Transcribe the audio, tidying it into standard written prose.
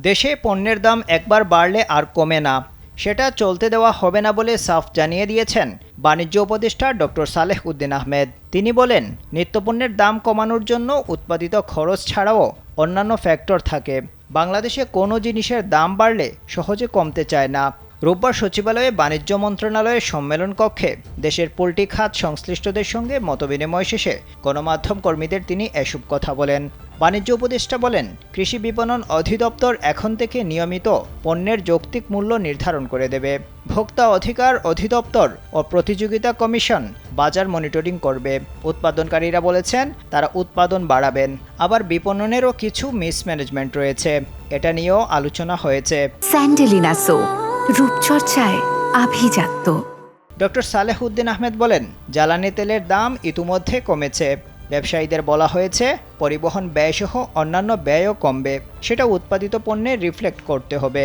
দেশে পণ্যের দাম একবার বাড়লে আর কমে না, সেটা চলতে দেওয়া হবে না বলে সাফ জানিয়ে দিয়েছেন বাণিজ্য উপদেষ্টা ডক্টর সালেহ উদ্দিন আহমেদ। তিনি বলেন, নিত্যপণ্যের দাম কমানোর জন্য উৎপাদিত খরচ ছাড়াও অন্যান্য ফ্যাক্টর থাকে। বাংলাদেশে কোনো জিনিসের দাম বাড়লে সহজে কমতে চায় না। রোববার সচিবালয়ে বাণিজ্য মন্ত্রণালয়ের সম্মেলন কক্ষে দেশের পোল্ট্রি খাত সংশ্লিষ্টদের সঙ্গে মতবিনিময় শেষে গণমাধ্যম কর্মীদের তিনি এসব কথা বলেন। বাণিজ্য উপদেষ্টা বলেন, কৃষি বিপণন অধিদপ্তর এখন থেকে নিয়মিত পণ্যের যৌক্তিক মূল্য নির্ধারণ করে দেবে। ভোক্তা অধিকার অধিদপ্তর ও প্রতিযোগিতা কমিশন বাজার মনিটরিং করবে। উৎপাদনকারীরা বলেছেন, তারা উৎপাদন বাড়াবেন। আবার বিপণনেরও কিছু মিসম্যানেজমেন্ট রয়েছে, এটা নিয়েও আলোচনা হয়েছে। স্যান্ডেলিনা সো, রূপচর্চায় আভিজাত্য। ডক্টর সালেহ উদ্দিন আহমেদ বলেন, জ্বালানি তেলের দাম ইতিমধ্যে কমেছে। ব্যবসায়ীদের বলা হয়েছে, পরিবহন ব্যয়সহ অন্যান্য ব্যয়ও কমবে, সেটা উৎপাদিত পণ্যে রিফ্লেক্ট করতে হবে।